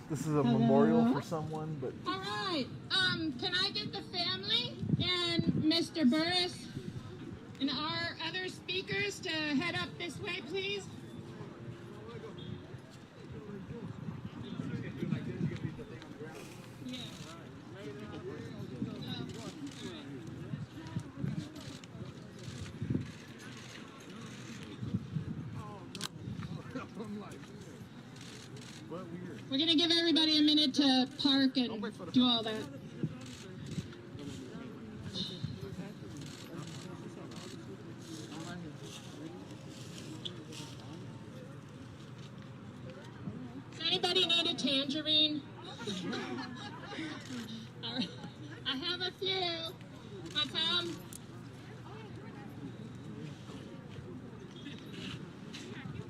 This is a memorial for someone, but... All right. Can I get the family and Mr. Burris and our other speakers to head up this way, please? We're going to give everybody a minute to park and do all that. Does anybody need a tangerine? All right. I have a few. Want some?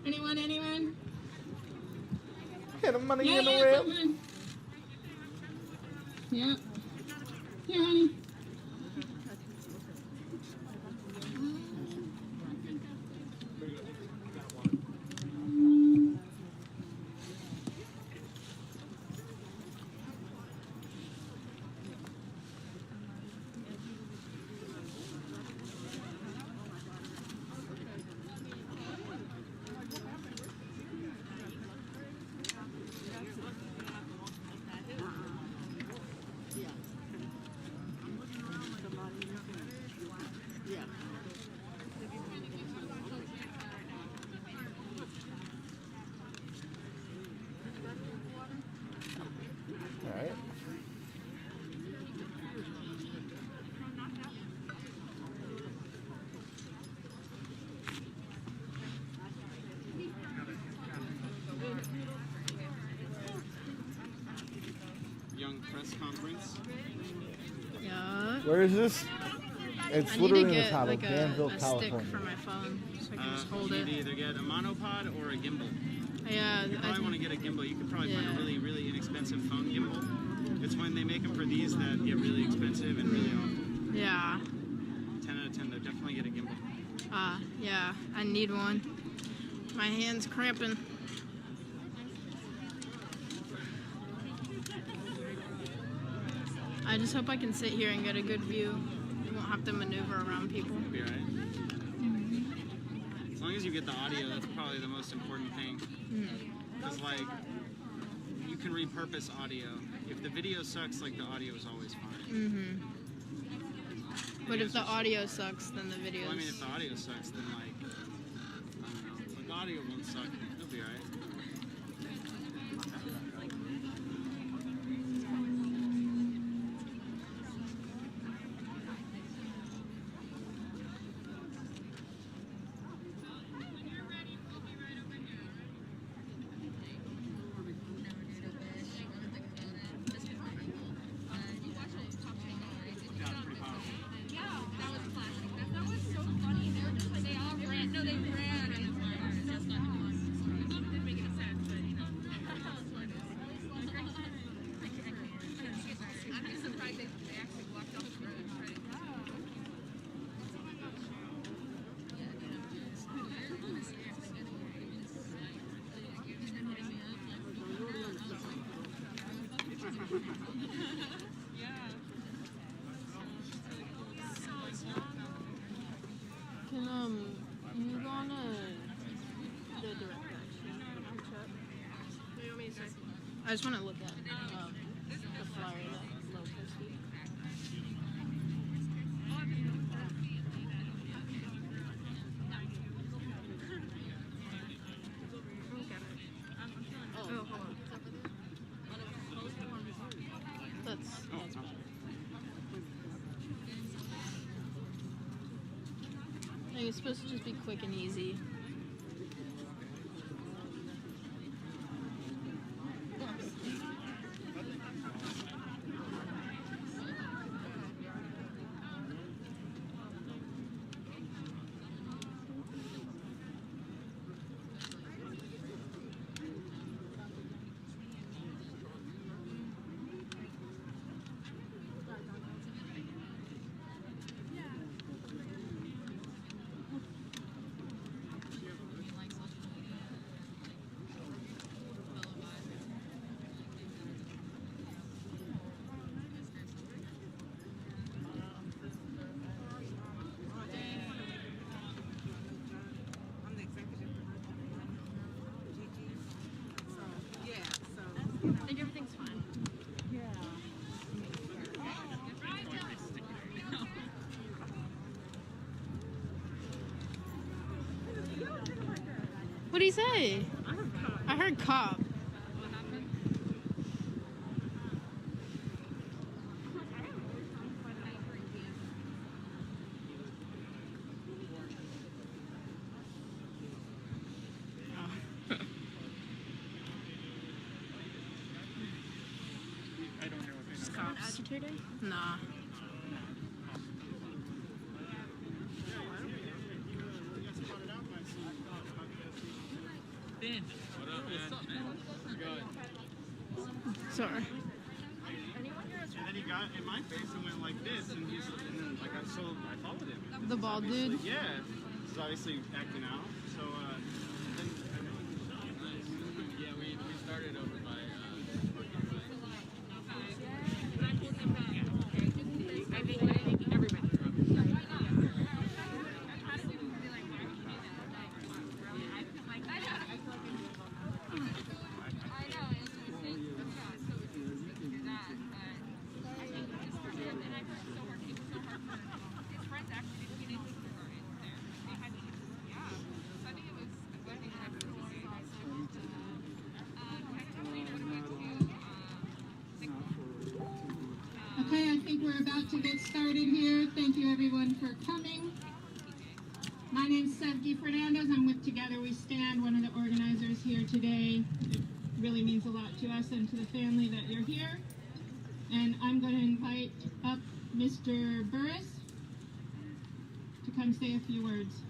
Anyone? Get the money Yeah, in the yeah, rail. come on. Yeah. Here, honey. All right. Young press conference. Yeah. Where is this? It's I need literally to in the get top like of Danville, a California. stick for my phone so I can just hold You it. need to either get a monopod or a gimbal. Yeah. You probably want to get a gimbal. You could probably find a really, really inexpensive phone gimbal. It's when they make them for these that get really expensive and really awful. Yeah. 10 out of 10 though. Definitely get a gimbal. Yeah. I need one. My hand's cramping. I just hope I can sit here and get a good view. You won't have to maneuver around people. You'll be alright. As long as you get the audio, that's probably the most important thing. Because like, you can repurpose audio. If the video sucks, like the audio is always fine. But if the audio sucks, then the video. Well, I mean, if the audio sucks, then like, I don't know. But the audio won't suck. It'll be alright. Can you go on the direct action chat? What do you want me to say? I just want to look at the flyer that Flo posted. Oh, hold on. That's I think it's supposed to just be quick and easy. think everything's fine. What'd he say? I heard cop. Agitated? Nah. Ben, what up, man? What's up, man? Sorry. And then he got in my face and went like this, and then like I followed him. The bald dude? Yeah, he's obviously acting out. So then yeah, we started over by. Okay, I think we're about to get started here. Thank you everyone for coming. My name's Sevgi Fernandez. I'm with Together We Stand, one of the organizers here today. It really means a lot to us and to the family that you're here. And I'm going to invite up Mr. Burris to come say a few words.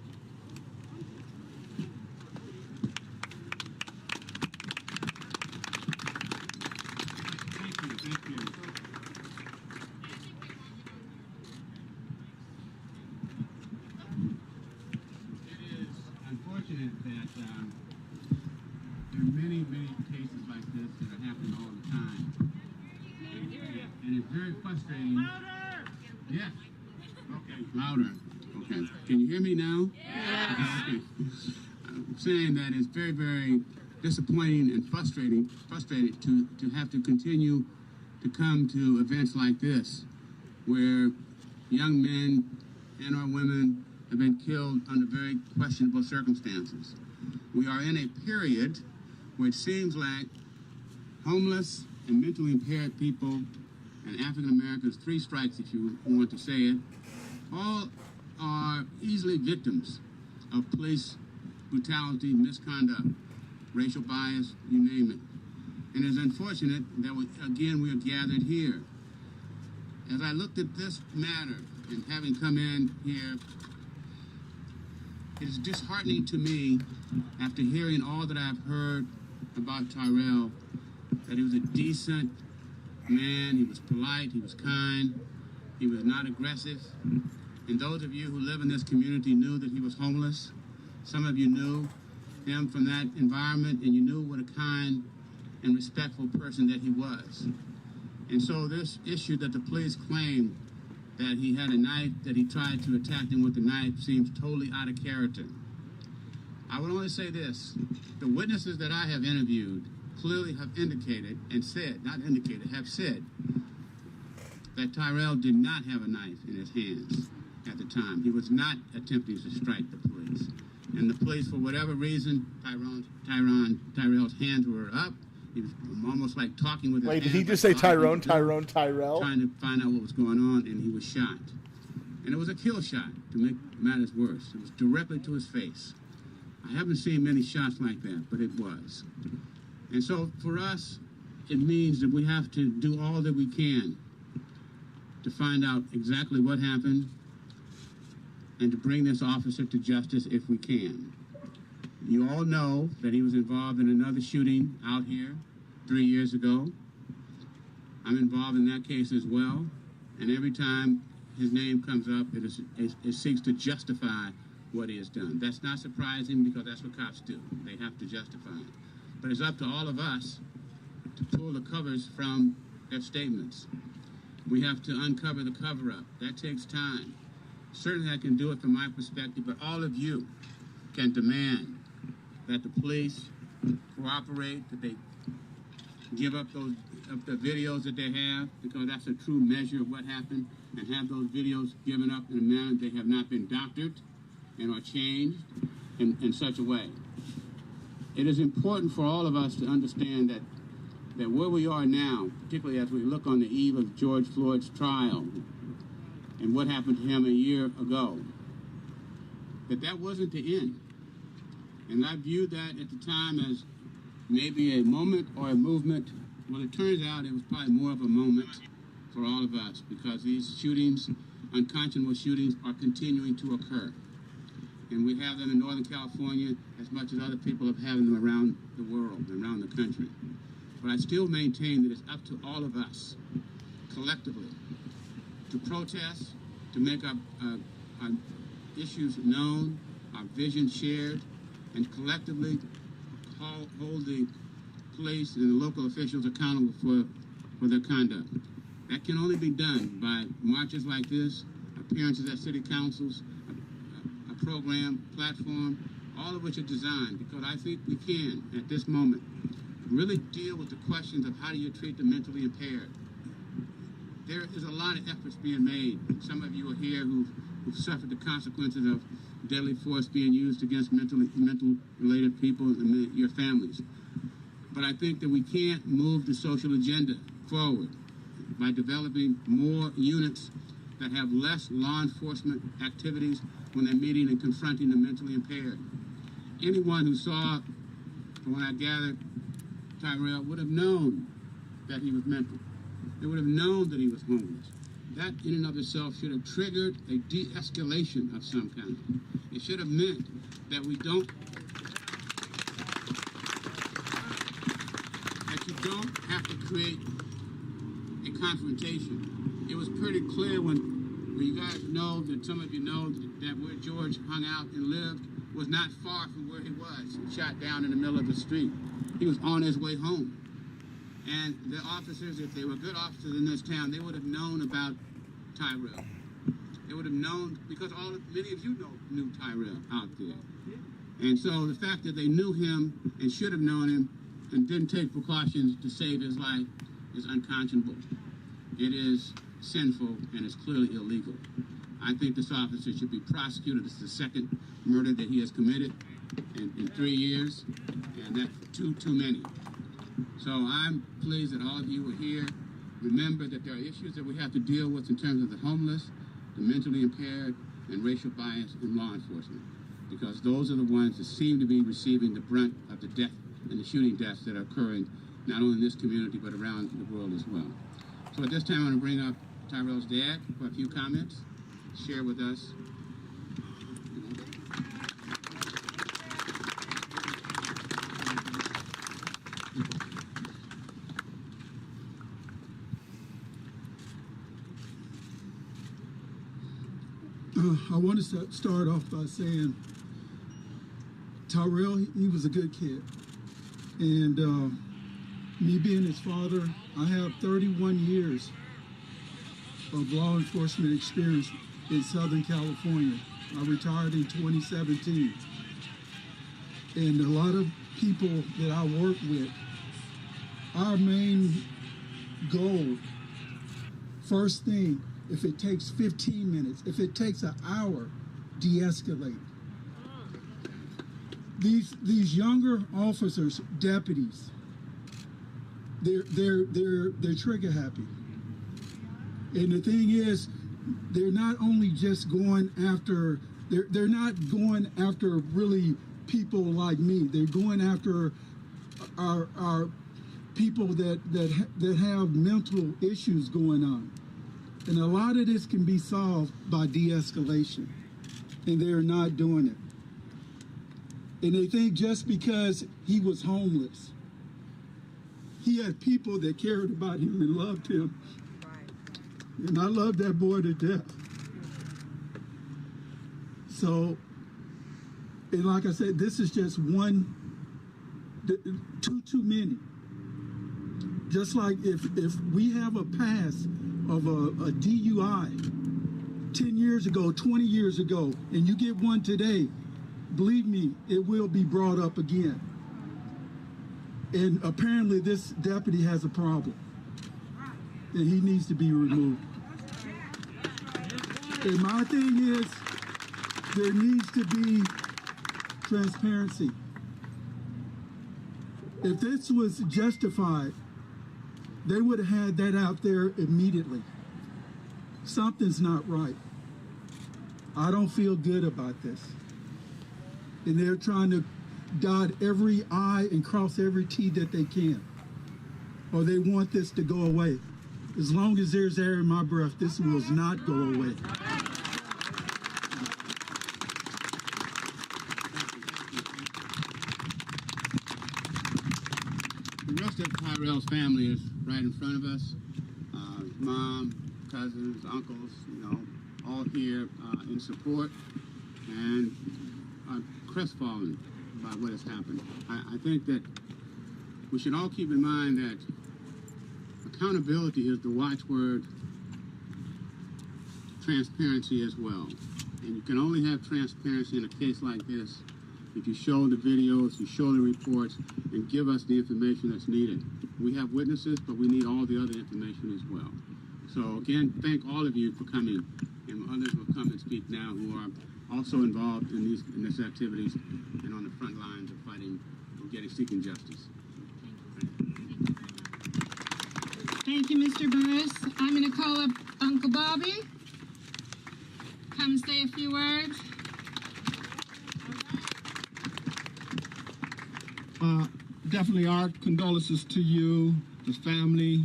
Thank you. It is unfortunate that there are many cases like this that are happening all the time. And it's very frustrating. Louder! Yes. Okay, louder. Okay. Can you hear me now? Yes. Okay. I'm saying that it's very disappointing and frustrated to have to continue to come to events like this, where young men and or women have been killed under very questionable circumstances. We are in a period where it seems like homeless and mentally impaired people and African Americans, three strikes if you want to say it, all are easily victims of police brutality, misconduct, racial bias, you name it. And it's unfortunate that we are gathered here. As I looked at this matter and having come in here, it is disheartening to me after hearing all that I've heard about Tyrell, that he was a decent man, he was polite, he was kind, he was not aggressive. And those of you who live in this community knew that he was homeless. Some of you knew him from that environment, and you knew what a kind and respectful person that he was. And so this issue that the police claim that he had a knife, that he tried to attack them with a knife, seems totally out of character. I would only say this: the witnesses that I have interviewed clearly have indicated and said, not indicated, have said that Tyrell did not have a knife in his hands at the time. He was not attempting to strike the police. And the police, for whatever reason, Tyrell's hands were up. He was almost like talking with his hands. Wait, did he just say Tyrell? Trying to find out what was going on, and he was shot. And it was a kill shot, to make matters worse. It was directly to his face. I haven't seen many shots like that, but it was. And so for us, it means that we have to do all that we can to find out exactly what happened and to bring this officer to justice if we can. You all know that he was involved in another shooting out here 3 years ago. I'm involved in that case as well. And every time his name comes up, it seeks to justify what he has done. That's not surprising, because that's what cops do. They have to justify it. But it's up to all of us to pull the covers from their statements. We have to uncover the cover-up. That takes time. Certainly I can do it from my perspective, but all of you can demand that the police cooperate, that they give up the videos that they have, because that's a true measure of what happened, and have those videos given up in a manner they have not been doctored and are changed in such a way. It is important for all of us to understand that where we are now, particularly as we look on the eve of George Floyd's trial and what happened to him a year ago, that wasn't the end. And I viewed that at the time as maybe a moment or a movement. Well, it turns out it was probably more of a moment for all of us, because these shootings, unconscionable shootings, are continuing to occur. And we have them in Northern California as much as other people have had them around the world, around the country. But I still maintain that it's up to all of us, collectively, to protest, to make our issues known, our vision shared, and collectively hold the police and the local officials accountable for their conduct. That can only be done by marches like this, appearances at city councils, a program, platform, all of which are designed, because I think we can, at this moment, really deal with the questions of how do you treat the mentally impaired. There is a lot of efforts being made. Some of you are here who've suffered the consequences of deadly force being used against mental-related people and your families. But I think that we can't move the social agenda forward by developing more units that have less law enforcement activities when they're meeting and confronting the mentally impaired. Anyone who saw, from what I gathered, Tyrell would have known that he was mental. They would have known that he was homeless. That in and of itself should have triggered a de-escalation of some kind. It should have meant that you don't have to create a confrontation. It was pretty clear when you guys know, that some of you know, that where George hung out and lived was not far from where he was, shot down in the middle of the street. He was on his way home. And the officers, if they were good officers in this town, they would have known about Tyrell. They would have known, because many of you knew Tyrell out there. And so the fact that they knew him and should have known him and didn't take precautions to save his life is unconscionable. It is sinful, and it's clearly illegal. I think this officer should be prosecuted. This is the second murder that he has committed in 3 years, and that's too many. So I'm pleased that all of you are here. Remember that there are issues that we have to deal with in terms of the homeless, the mentally impaired, and racial bias in law enforcement, because those are the ones that seem to be receiving the brunt of the death and the shooting deaths that are occurring not only in this community but around the world as well. So at this time, I'm going to bring up Tyrell's dad for a few comments, share with us. I want to start off by saying Tyrell, he was a good kid. And me being his father, I have 31 years of law enforcement experience in Southern California. I retired in 2017. And a lot of people that I work with, our main goal, first thing, if it takes 15 minutes, if it takes an hour, de-escalate. These younger officers, deputies, they're trigger happy. And the thing is, they're not only just going after, they're not going after really people like me. They're going after our people that have mental issues going on. And a lot of this can be solved by de-escalation, and they're not doing it. And they think just because he was homeless, he had people that cared about him and loved him. Right. And I love that boy to death. So, and like I said, this is just one, too many. Just like if we have a past of a DUI 10 years ago, 20 years ago, and you get one today, believe me, it will be brought up again. And apparently this deputy has a problem. And he needs to be removed. And my thing is, there needs to be transparency. If this was justified, they would have had that out there immediately. Something's not right. I don't feel good about this. And they're trying to dot every I and cross every T that they can. Or they want this to go away. As long as there's air in my breath, this will not go away. The rest of Tyrell's family is right in front of us. His mom, cousins, uncles, all here in support, and I'm crestfallen by what has happened. I think that we should all keep in mind that accountability is the watchword, transparency as well. And you can only have transparency in a case like this if you show the videos, you show the reports, and give us the information that's needed. We have witnesses, but we need all the other information as well. So again, thank all of you for coming, and others will come and speak now who are also involved in these activities and on the front lines of fighting and seeking justice. Thank you, Mr. Burris. I'm going to call up Uncle Bobby. Come say a few words. Definitely our condolences to you, the family,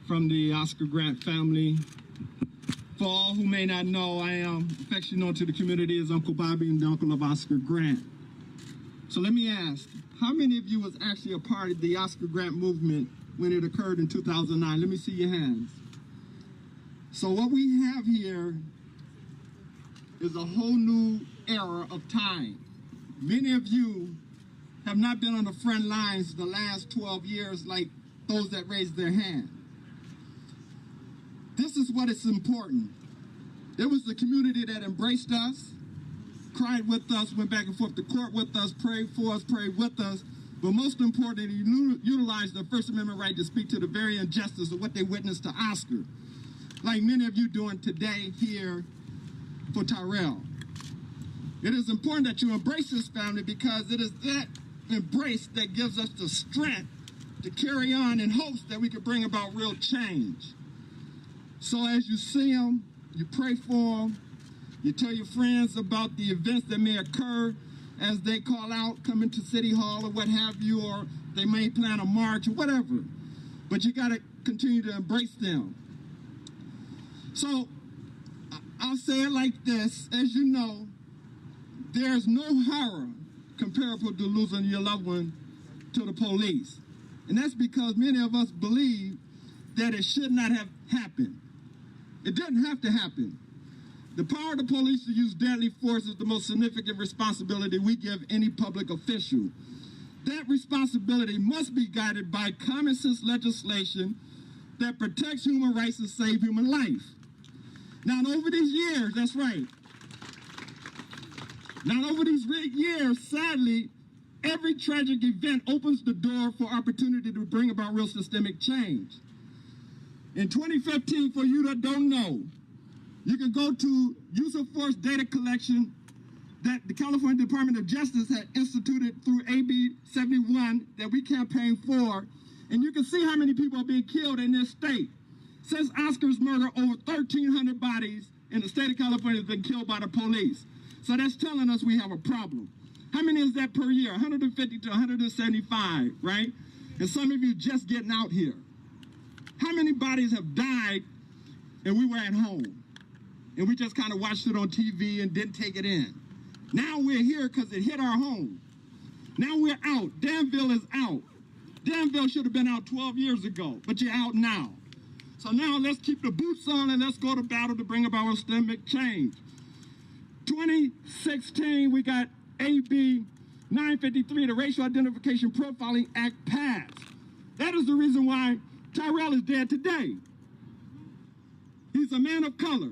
from the Oscar Grant family. For all who may not know, I am affectionately known to the community as Uncle Bobby and the uncle of Oscar Grant. So let me ask, how many of you was actually a part of the Oscar Grant movement when it occurred in 2009? Let me see your hands. So what we have here is a whole new era of time. Many of you have not been on the front lines the last 12 years like those that raised their hand. This is what is important. It was the community that embraced us, cried with us, went back and forth to court with us, prayed for us, prayed with us, but most importantly, utilized their First Amendment right to speak to the very injustice of what they witnessed to Oscar, like many of you doing today here for Tyrell. It is important that you embrace this family because it is that embrace that gives us the strength to carry on in hopes that we can bring about real change. So as you see them, you pray for them, you tell your friends about the events that may occur as they call out, come into City Hall or what have you, or they may plan a march or whatever. But you got to continue to embrace them. So I'll say it like this, as you know, there's no horror comparable to losing your loved one to the police. And that's because many of us believe that it should not have happened. It didn't have to happen. The power of the police to use deadly force is the most significant responsibility we give any public official. That responsibility must be guided by common sense legislation that protects human rights and saves human life. Now, over these years, that's right. Now, over these years, sadly, every tragic event opens the door for opportunity to bring about real systemic change. In 2015, for you that don't know, you can go to use of force data collection that the California Department of Justice had instituted through AB 71 that we campaigned for, and you can see how many people are being killed in this state. Since Oscar's murder, over 1,300 bodies in the state of California have been killed by the police. So that's telling us we have a problem. How many is that per year? 150 to 175, right? And some of you just getting out here. How many bodies have died and we were at home? And we just kind of watched it on TV and didn't take it in. Now we're here because it hit our home. Now we're out. Danville is out. Danville should have been out 12 years ago, but you're out now. So now let's keep the boots on and let's go to battle to bring about systemic change. 2016, we got AB 953, the Racial Identification Profiling Act passed. That is the reason why Tyrell is dead today. He's a man of color.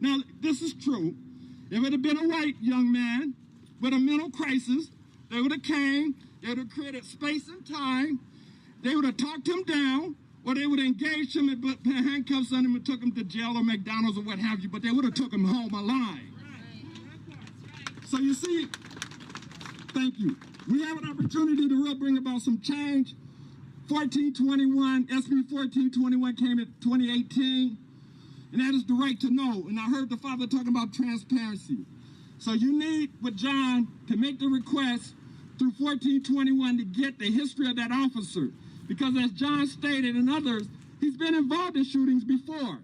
Now, this is true. If it had been a white young man with a mental crisis, they would have came They would have created space and time. They would have talked him down, or they would have engaged him and put handcuffs on him and took him to jail or McDonald's or what have you, but they would have took him home alive. So you see, thank you. We have an opportunity to really bring about some change. 1421, SB 1421 came in 2018, and that is the right to know. And I heard the father talking about transparency. So you need, with John, to make the request through 1421 to get the history of that officer. Because as John stated and others, he's been involved in shootings before.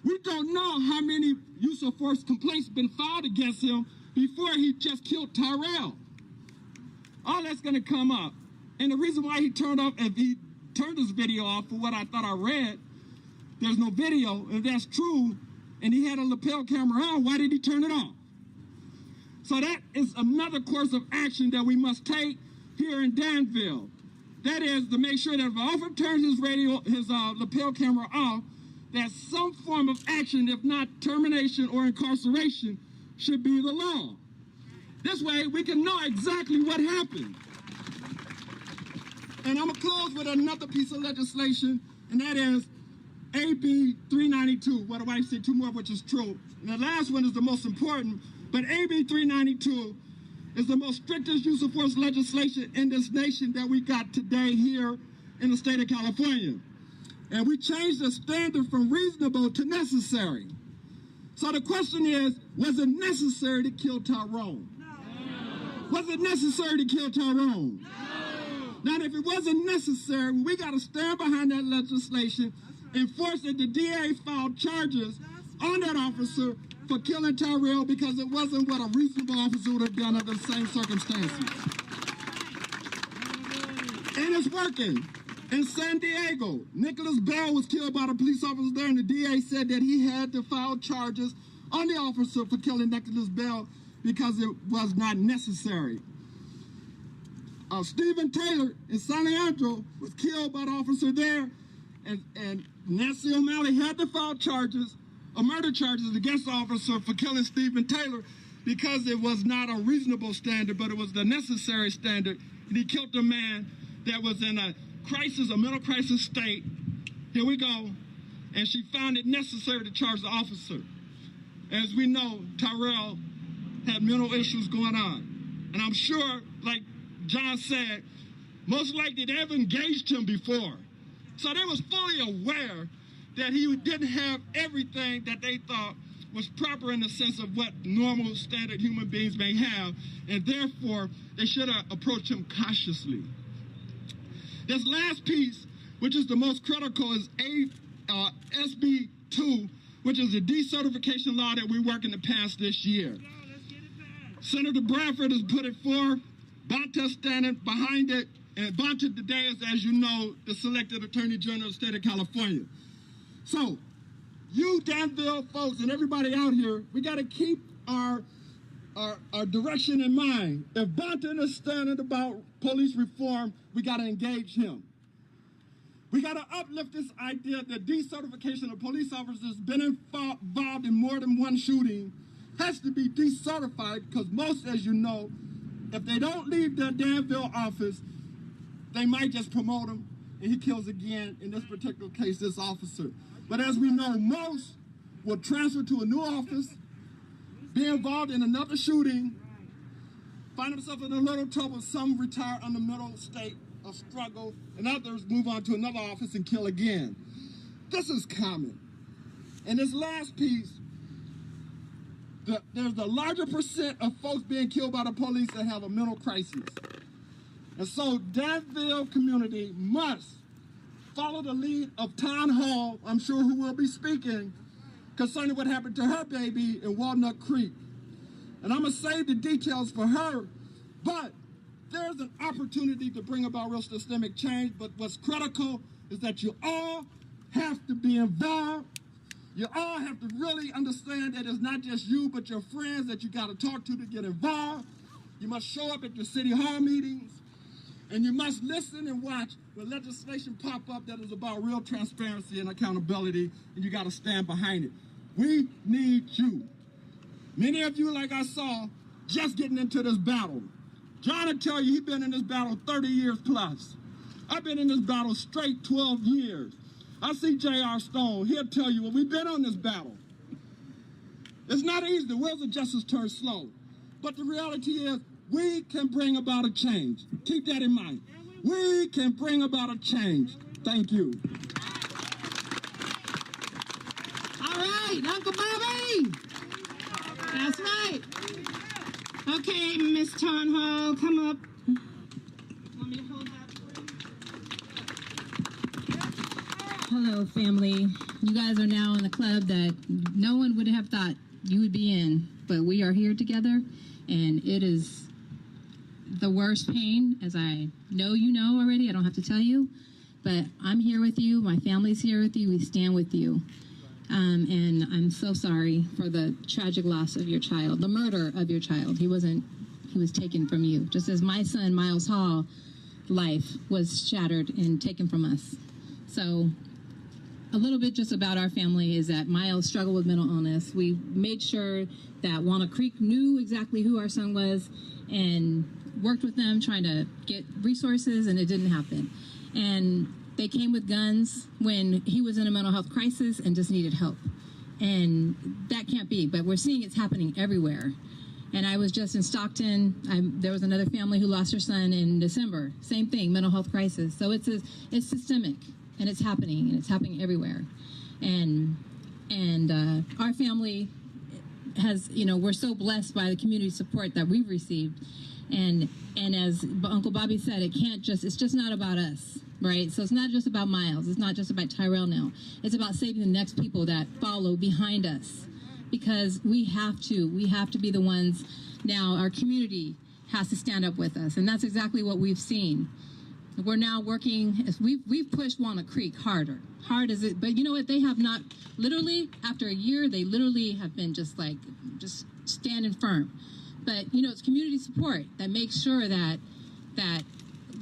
We don't know how many use of force complaints have been filed against him before he just killed Tyrell. All that's going to come up. And the reason why he turned his video off, for what I thought I read, there's no video. If that's true, and he had a lapel camera on, why did he turn it off? So that is another course of action that we must take here in Danville. That is to make sure that if an officer turns his lapel camera off, that some form of action, if not termination or incarceration, should be the law. This way, we can know exactly what happened. And I'm going to close with another piece of legislation, and that is AB 392. What do I say? Two more, which is true. And the last one is the most important, but AB 392 is the most strictest use of force legislation in this nation that we got today here in the state of California. And we changed the standard from reasonable to necessary. So the question is, was it necessary to kill Tyrell? No. Was it necessary to kill Tyrell? No. Now, if it wasn't necessary, we got to stand behind that legislation, enforce that the DA filed charges on that officer for killing Tyrell because it wasn't what a reasonable officer would have done under the same circumstances. And it's working. In San Diego, Nicholas Bell was killed by the police officer there, and the DA said that he had to file charges on the officer for killing Nicholas Bell because it was not necessary. Stephen Taylor in San Leandro was killed by the officer there, and Nancy O'Malley had to file charges, murder charges against the officer for killing Stephen Taylor because it was not a reasonable standard, but it was the necessary standard. And he killed a man that was in a crisis, a mental crisis state. Here we go. And she found it necessary to charge the officer. As we know, Tyrell had mental issues going on. And I'm sure, like John said, most likely they ever engaged him before. So they was fully aware that he didn't have everything that they thought was proper in the sense of what normal standard human beings may have, and therefore they should have approached him cautiously. This last piece, which is the most critical, is SB 2, which is the decertification law that we're working to pass this year. Senator Bradford has put it forth. Bonta standing behind it, and Bonta today is, as you know, the selected Attorney General of the state of California. So, you Danville folks and everybody out here, we got to keep our direction in mind. If Bonta is standing about police reform, we got to engage him. We got to uplift this idea that decertification of police officers been involved in more than one shooting has to be decertified because most, as you know, if they don't leave their Danville office, they might just promote him and he kills again, in this particular case, this officer. But as we know, most will transfer to a new office, be involved in another shooting, find themselves in a little trouble, some retire on the middle state of struggle, and others move on to another office and kill again. This is common. And this last piece, there's a larger percent of folks being killed by the police that have a mental crisis. And so Danville community must follow the lead of Town Hall, I'm sure who will be speaking, concerning what happened to her baby in Walnut Creek. And I'm going to save the details for her, but there's an opportunity to bring about real systemic change, but what's critical is that you all have to be involved. You all have to really understand that it's not just you, but your friends that you got to talk to get involved. You must show up at your city hall meetings, and you must listen and watch when legislation pop up that is about real transparency and accountability, and you got to stand behind it. We need you. Many of you, like I saw, just getting into this battle. John will tell you he's been in this battle 30 years plus. I've been in this battle straight 12 years. I see J.R. Stone. He'll tell you, well, we've been on this battle. It's not easy. The wheels of justice turn slow. But the reality is, we can bring about a change. Keep that in mind. We can bring about a change. Thank you. All right, Uncle Bobby. That's right. Okay, Miss Tonhall, come up. Want me to hold that for you? Hello, family. You guys are now in the club that no one would have thought you would be in, but we are here together, and it is the worst pain, as I know you know already. I don't have to tell you, but I'm here with you. My family's here with you. We stand with you. And I'm so sorry for the tragic loss of your child, the murder of your child. He was taken from you, just as my son, Miles Hall, life was shattered and taken from us. So a little bit just about our family is that Miles struggled with mental illness. We made sure that Walnut Creek knew exactly who our son was and worked with them trying to get resources, and it didn't happen. And they came with guns when he was in a mental health crisis and just needed help. And that can't be, but we're seeing it's happening everywhere. And I was just in Stockton. There was another family who lost their son in December. Same thing, mental health crisis. So it's systemic, and it's happening everywhere. And our family has, we're so blessed by the community support that we've received. And as Uncle Bobby said, it's just not about us. Right? So it's not just about Miles. It's not just about Tyrell now. It's about saving the next people that follow behind us, because we have to be the ones now. Our community has to stand up with us. And that's exactly what we've seen. We're now working, we've pushed Walnut Creek hard as it, but you know what? They have not, literally, after a year, they literally have been just standing firm. But, it's community support that makes sure that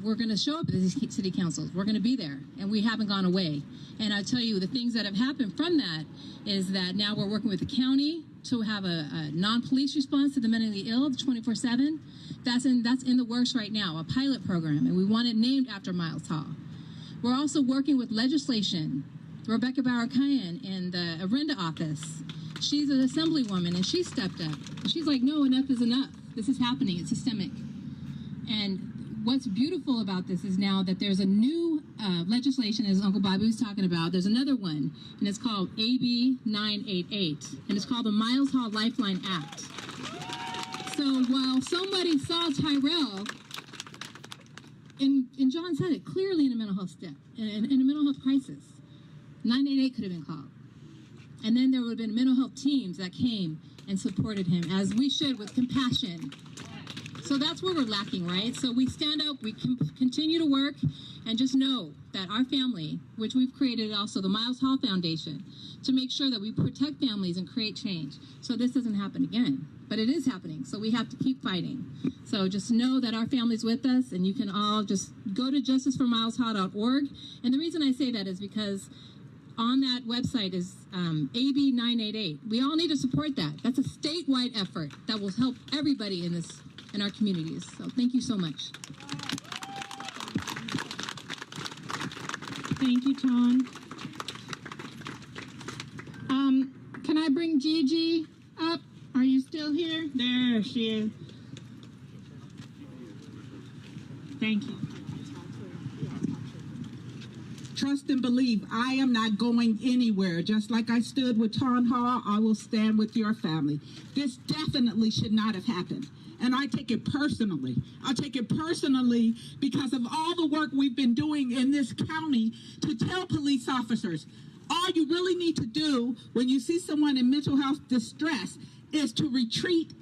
we're going to show up at these city councils. We're going to be there, and we haven't gone away. And I tell you, the things that have happened from that is that now we're working with the county to have a non-police response to the mentally ill 24/7. That's in the works right now, a pilot program, and we want it named after Miles Hall. We're also working with legislation. Rebecca Bauer-Kyan in the Arenda office. She's an assemblywoman, and she stepped up. She's like, no, enough is enough. This is happening. It's systemic. And what's beautiful about this is now that there's a new legislation, as Uncle Bobby was talking about. There's another one, and it's called AB 988, and it's called the Miles Hall Lifeline Act. So while somebody saw Tyrell, and John said it clearly in a mental health in a mental health crisis, 988 could have been called. And then there would have been mental health teams that came and supported him, as we should, with compassion. So that's where we're lacking, right? So we stand up, we continue to work, and just know that our family, which we've created also the Miles Hall Foundation, to make sure that we protect families and create change. So this doesn't happen again, but it is happening. So we have to keep fighting. So just know that our family's with us, and you can all just go to justiceformileshall.org. And the reason I say that is because on that website is AB 988. We all need to support that. That's a statewide effort that will help everybody in our communities. So thank you so much. Thank you, Tom. Can I bring Gigi up? Are you still here? There she is. Thank you. Trust and believe, I am not going anywhere. Just like I stood with Ton Hall, I will stand with your family. This definitely should not have happened. And I take it personally. I take it personally because of all the work we've been doing in this county to tell police officers, all you really need to do when you see someone in mental health distress is to retreat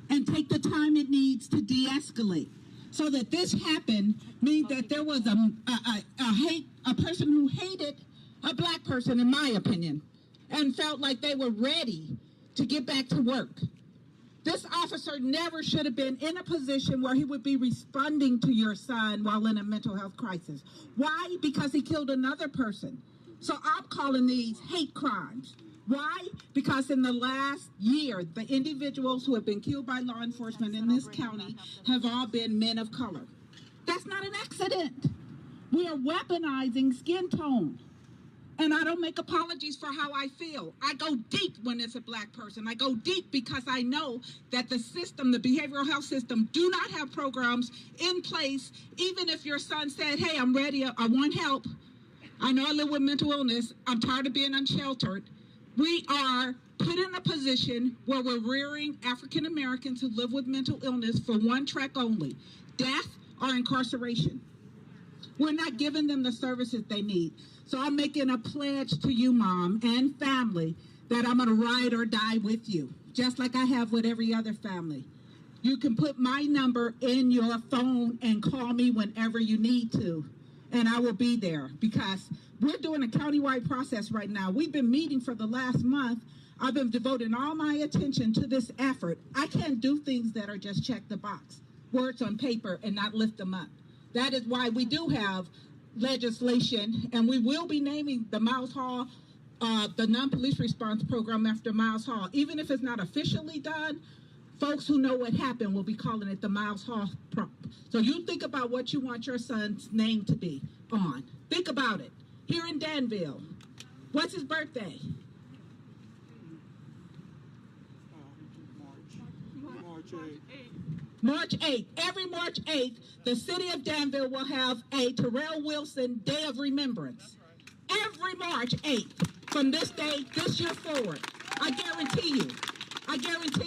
and take the time it needs to de-escalate. So that this happened means that there was a person who hated a black person, in my opinion, and felt like they were ready to get back to work. This officer never should have been in a position where he would be responding to your son while in a mental health crisis. Why? Because he killed another person. So I'm calling these hate crimes. Why? Because in the last year, the individuals who have been killed by law enforcement in this county have all been men of color. That's not an accident. We are weaponizing skin tone. And I don't make apologies for how I feel. I go deep when it's a black person. I go deep because I know that the system, the behavioral health system, do not have programs in place. Even if your son said, hey, I'm ready, I want help. I know I live with mental illness. I'm tired of being unsheltered. We are put in a position where we're rearing African Americans who live with mental illness for one track only, death or incarceration. We're not giving them the services they need. So I'm making a pledge to you, Mom, and family, that I'm gonna ride or die with you, just like I have with every other family. You can put my number in your phone and call me whenever you need to, and I will be there, because we're doing a countywide process right now. We've been meeting for the last month. I've been devoting all my attention to this effort. I can't do things that are just check the box, words on paper, and not lift them up. That is why we do have legislation, and we will be naming the Miles Hall, the non-police response program after Miles Hall. Even if it's not officially done, folks who know what happened will be calling it the Miles Hall prompt. So you think about what you want your son's name to be on. Think about it. Here in Danville, what's his birthday? March 8th. Every March 8th, the city of Danville will have a Tyrell Wilson Day of Remembrance. Every March 8th, from this day, this year forward. I guarantee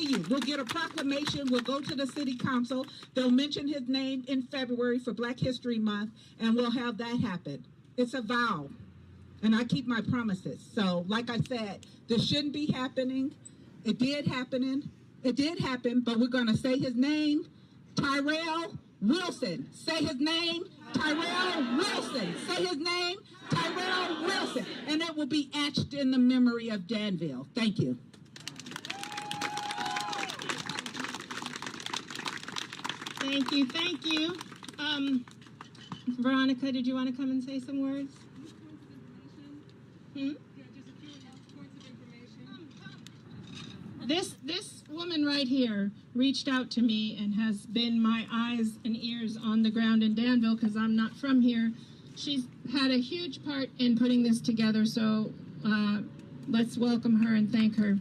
you, we'll get a proclamation, we'll go to the city council, they'll mention his name in February for Black History Month, and we'll have that happen. It's a vow, and I keep my promises. So, like I said, this shouldn't be happening. It did happen, but we're gonna say his name, Tyrell Wilson. Say his name, Tyrell Wilson. Say his name, Tyrell Wilson. And it will be etched in the memory of Danville. Thank you. Thank you, thank you. Veronica, did you want to come and say some words? This woman right here reached out to me and has been my eyes and ears on the ground in Danville, because I'm not from here. She's had a huge part in putting this together, so let's welcome her and thank her.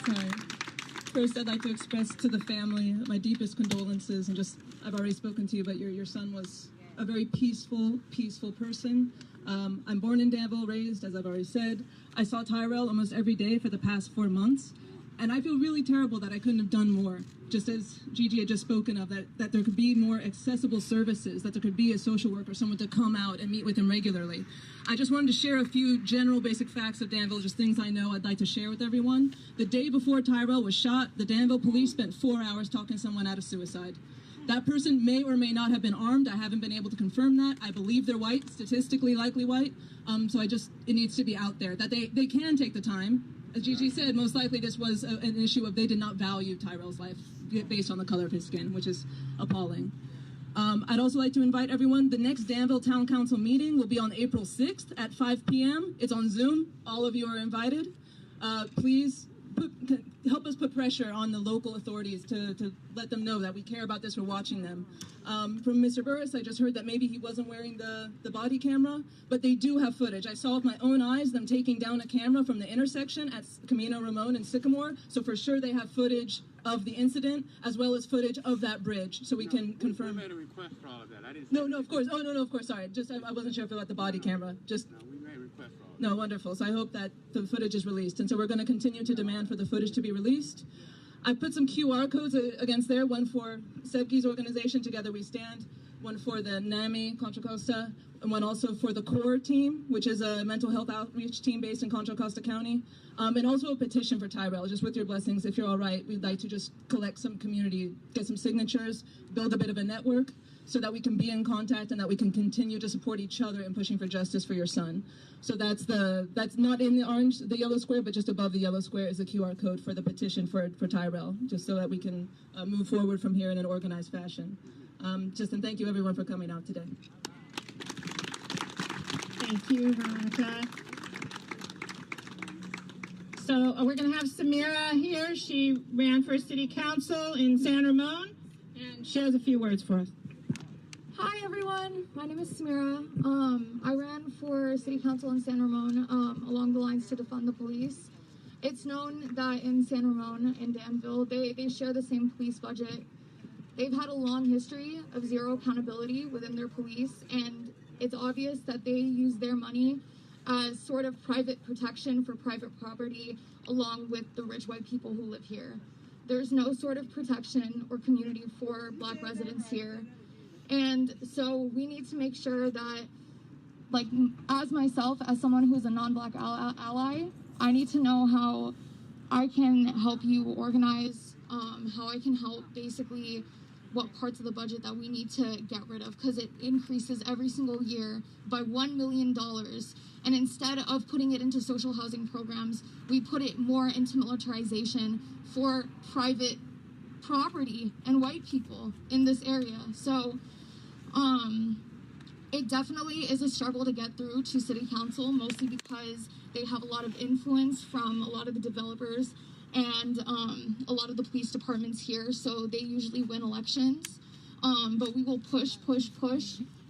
Sorry. First, I'd like to express to the family my deepest condolences, and just, I've already spoken to you, but your son was a very peaceful person. I'm born in Danville, raised, as I've already said. I saw Tyrell almost every day for the past 4 months, and I feel really terrible that I couldn't have done more. Just as Gigi had just spoken of, that there could be more accessible services, that there could be a social worker, someone to come out and meet with him regularly. I just wanted to share a few general basic facts of Danville, just things I know I'd like to share with everyone. The day before Tyrell was shot, the Danville police spent 4 hours talking someone out of suicide. That person may or may not have been armed. I haven't been able to confirm that. I believe they're white, statistically likely white. So it needs to be out there that they can take the time. As Gigi said, most likely this was an issue of they did not value Tyrell's life based on the color of his skin, which is appalling. I'd also like to invite everyone. The next Danville Town Council meeting will be on April 6th at 5 p.m. It's on Zoom. All of you are invited. Please help us put pressure on the local authorities to let them know that we care about this, we're watching them. From Mr. Burris, I just heard that maybe he wasn't wearing the body camera, but they do have footage. I saw with my own eyes them taking down a camera from the intersection at Camino Ramon and Sycamore, so for sure they have footage of the incident as well as footage of that bridge, so we can confirm. We made a request for all of that. I didn't. No, of course. Oh, no, of course. Sorry. Just I wasn't sure about the body camera. Just. No, we made a request for all of that. No, wonderful. So I hope that the footage is released, and so we're going to continue to demand for the footage to be released. I've put some QR codes against there, one for Sebgi's organization, Together We Stand, one for the NAMI, Contra Costa, and one also for the CORE team, which is a mental health outreach team based in Contra Costa County, and also a petition for Tyrell. Just with your blessings, if you're all right, we'd like to just collect some community, get some signatures, build a bit of a network, so that we can be in contact and that we can continue to support each other in pushing for justice for your son. So that's not in the yellow square, but just above the yellow square is the QR code for the petition for Tyrell, just so that we can move forward from here in an organized fashion. And thank you everyone for coming out today. Thank you, Veronica. So we're going to have Samira here. She ran for city council in San Ramon, and she has a few words for us. Hi everyone, my name is Samira. I ran for city council in San Ramon along the lines to defund the police. It's known that in San Ramon and Danville, they share the same police budget. They've had a long history of zero accountability within their police, and it's obvious that they use their money as sort of private protection for private property along with the rich white people who live here. There's no sort of protection or community for Black residents here. And so we need to make sure that, like, as myself, as someone who's a non-Black ally, I need to know how I can help you organize, how I can help basically what parts of the budget that we need to get rid of, because it increases every single year by $1 million. And instead of putting it into social housing programs, we put it more into militarization for private property and white people in this area. So it definitely is a struggle to get through to city council, mostly because they have a lot of influence from a lot of the developers and a lot of the police departments here, so they usually win elections. But we will push,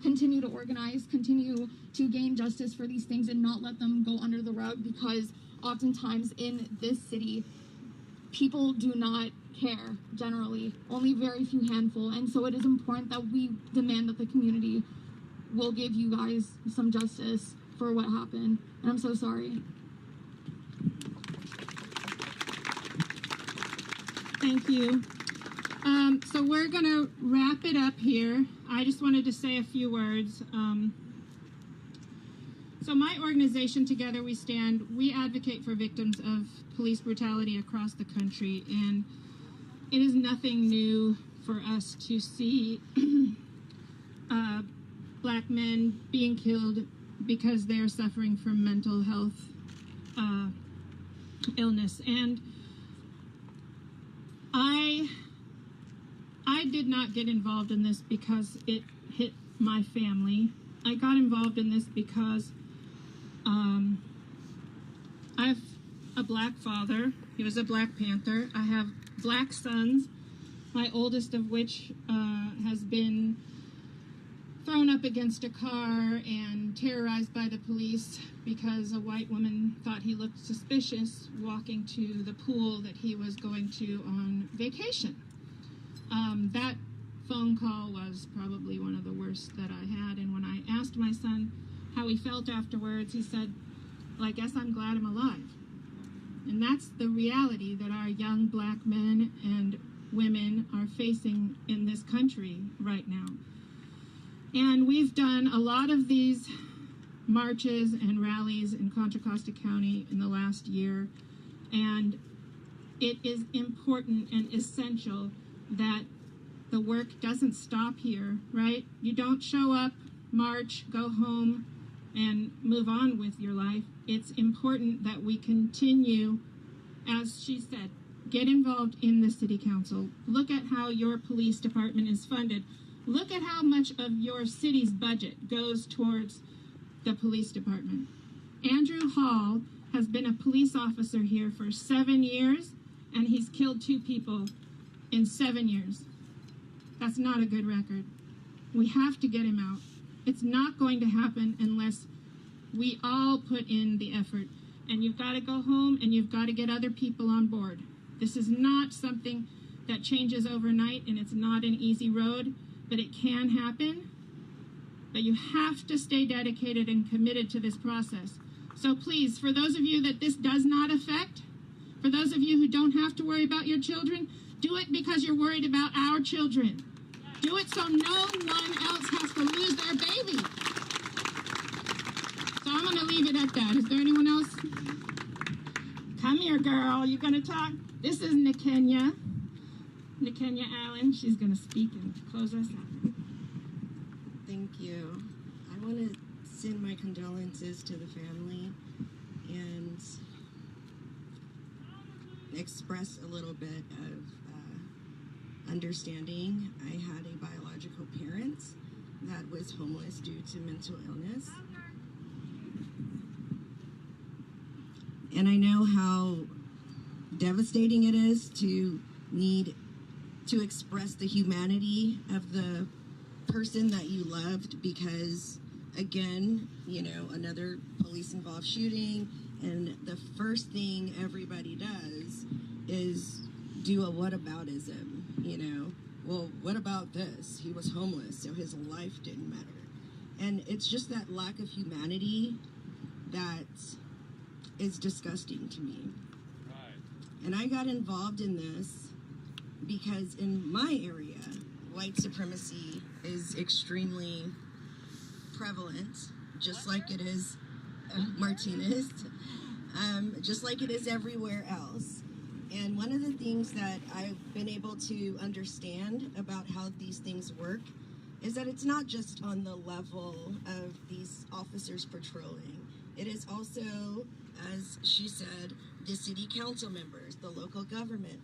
continue to organize, continue to gain justice for these things and not let them go under the rug, because oftentimes in this city, people do not care, generally, only very few handful, and so it is important that we demand that the community will give you guys some justice for what happened, and I'm so sorry. Thank you. So we're going to wrap it up here. I just wanted to say a few words. So my organization, Together We Stand, we advocate for victims of police brutality across the country, and it is nothing new for us to see Black men being killed because they're suffering from mental health illness. And I did not get involved in this because it hit my family. I got involved in this because I have a Black father. He was a Black Panther. I have Black sons, my oldest of which has been thrown up against a car and terrorized by the police because a white woman thought he looked suspicious walking to the pool that he was going to on vacation. That phone call was probably one of the worst that I had, and when I asked my son how he felt afterwards, he said, well, I guess I'm glad I'm alive. And that's the reality that our young Black men and women are facing in this country right now. And we've done a lot of these marches and rallies in Contra Costa County in the last year, and it is important and essential that the work doesn't stop here, right? You don't show up, march, go home, and move on with your life. It's important that we continue, as she said, get involved in the city council. Look at how your police department is funded. Look at how much of your city's budget goes towards the police department. Andrew Hall has been a police officer here for 7 years, and he's killed 2 people in 7 years. That's not a good record. We have to get him out. It's not going to happen unless we all put in the effort. And you've got to go home and you've got to get other people on board. This is not something that changes overnight, and it's not an easy road, but it can happen. But you have to stay dedicated and committed to this process. So please, for those of you that this does not affect, for those of you who don't have to worry about your children, do it because you're worried about our children. Do it so no one else has to lose their baby. So I'm going to leave it at that. Is there anyone else? Come here, girl. You going to talk? This is Nikenya Allen. She's going to speak and close us out. Thank you. I want to send my condolences to the family and express a little bit of understanding. I had a biological parent that was homeless due to mental illness. And I know how devastating it is to need to express the humanity of the person that you loved because, again, you know, another police-involved shooting, and the first thing everybody does is do a whataboutism, you know. Well, what about this? He was homeless, so his life didn't matter. And it's just that lack of humanity that is disgusting to me. Right. And I got involved in this because in my area, white supremacy is extremely prevalent, just like it is Martinez, just like it is everywhere else. And one of the things that I've been able to understand about how these things work is that it's not just on the level of these officers patrolling. It is also, as she said, the city council members, the local government.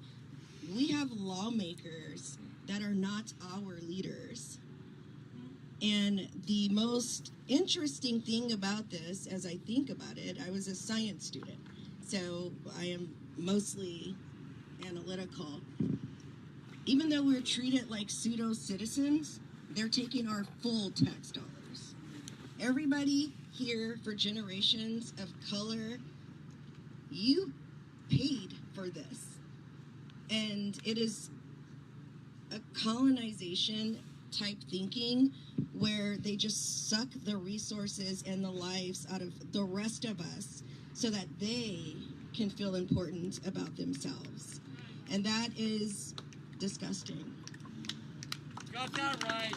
We have lawmakers that are not our leaders. And the most interesting thing about this, as I think about it, I was a science student, so I am mostly analytical. Even though we're treated like pseudo-citizens, they're taking our full tax dollars. Everybody here for generations of color, you paid for this. And it is a colonization type thinking where they just suck the resources and the lives out of the rest of us so that they can feel important about themselves. And that is disgusting. Got that right.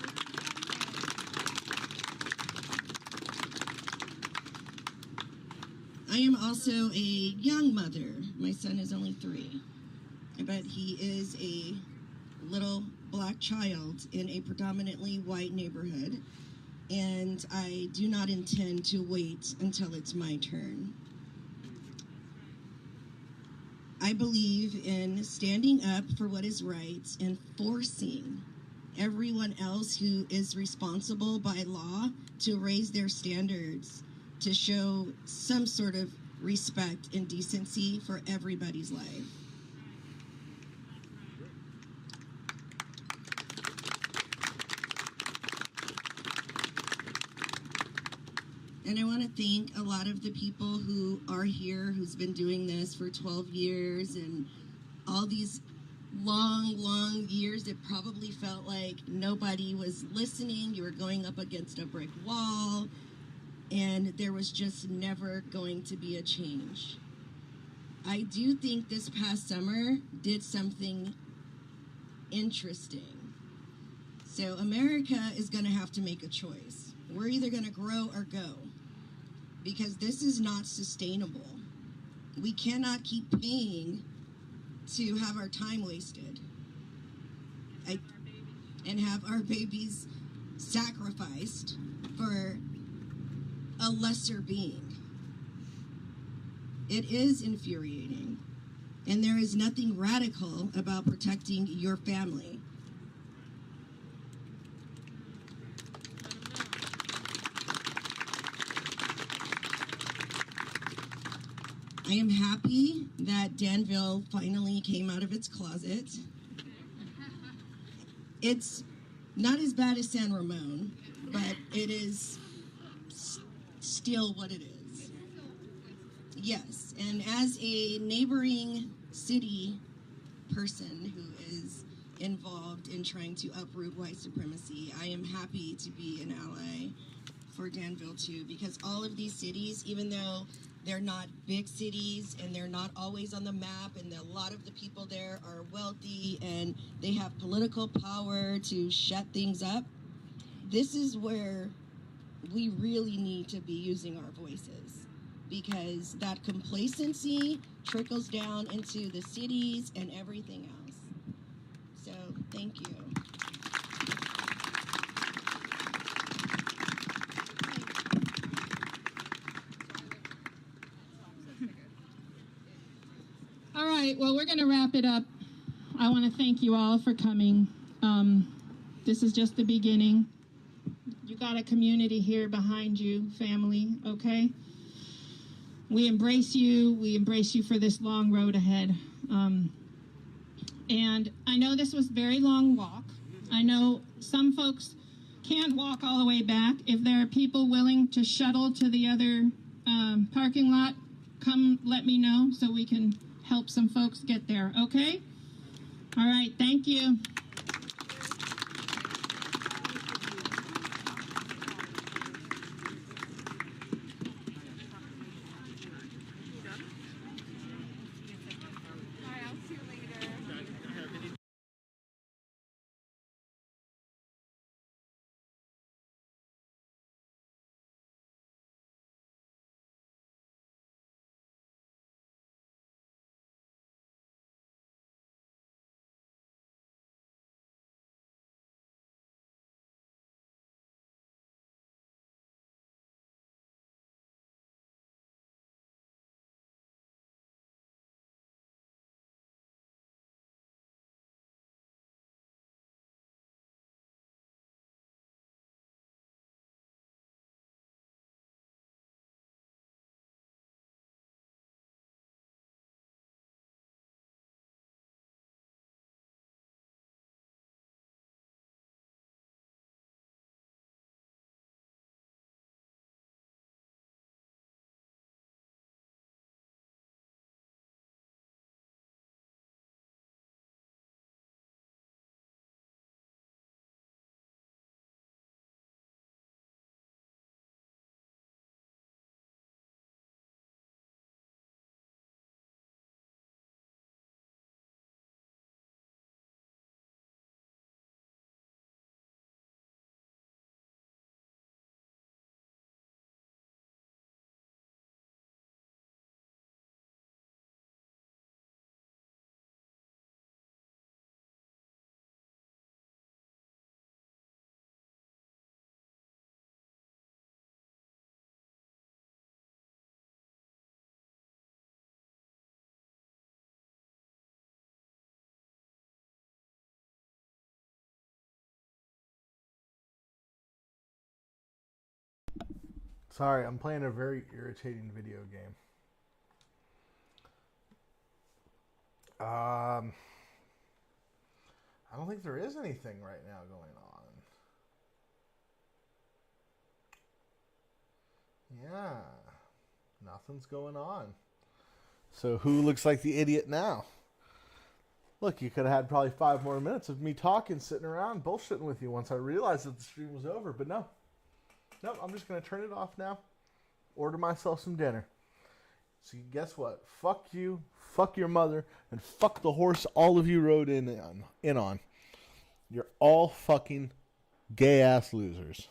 I am also a young mother. My son is only 3, but he is a little black child in a predominantly white neighborhood, and I do not intend to wait until it's my turn. I believe in standing up for what is right and forcing everyone else who is responsible by law to raise their standards to show some sort of respect and decency for everybody's life. And I want to thank a lot of the people who are here, who's been doing this for 12 years, and all these long years. It probably felt like nobody was listening. You were going up against a brick wall, and there was just never going to be a change. I do think this past summer did something interesting. So America is going to have to make a choice. We're either going to grow or go, because this is not sustainable. We cannot keep paying to have our time wasted and have our babies sacrificed for a lesser being. It is infuriating, and there is nothing radical about protecting your family. I am happy that Danville finally came out of its closet. It's not as bad as San Ramon, but it is still what it is. Yes, and as a neighboring city person who is involved in trying to uproot white supremacy, I am happy to be an ally for Danville too, because all of these cities, even though they're not big cities and they're not always on the map, and a lot of the people there are wealthy and they have political power to shut things up, this is where we really need to be using our voices, because that complacency trickles down into the cities and everything else. So, thank you. All right, well, we're going to wrap it up. I want to thank you all for coming. This is just the beginning. You got a community here behind you, family, okay? We embrace you. We embrace you for this long road ahead. And I know this was a very long walk. I know some folks can't walk all the way back. If there are people willing to shuttle to the other parking lot, come let me know so we can help some folks get there, okay? All right, thank you. Sorry, I'm playing a very irritating video game. I don't think there is anything right now going on. Yeah, nothing's going on. So who looks like the idiot now? Look, you could have had probably 5 more minutes of me talking, sitting around, bullshitting with you once I realized that the stream was over, but no. Nope, I'm just going to turn it off now, order myself some dinner. So guess what? Fuck you, fuck your mother, and fuck the horse all of you rode in on. You're all fucking gay-ass losers.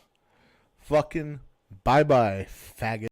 Fucking bye-bye, faggot.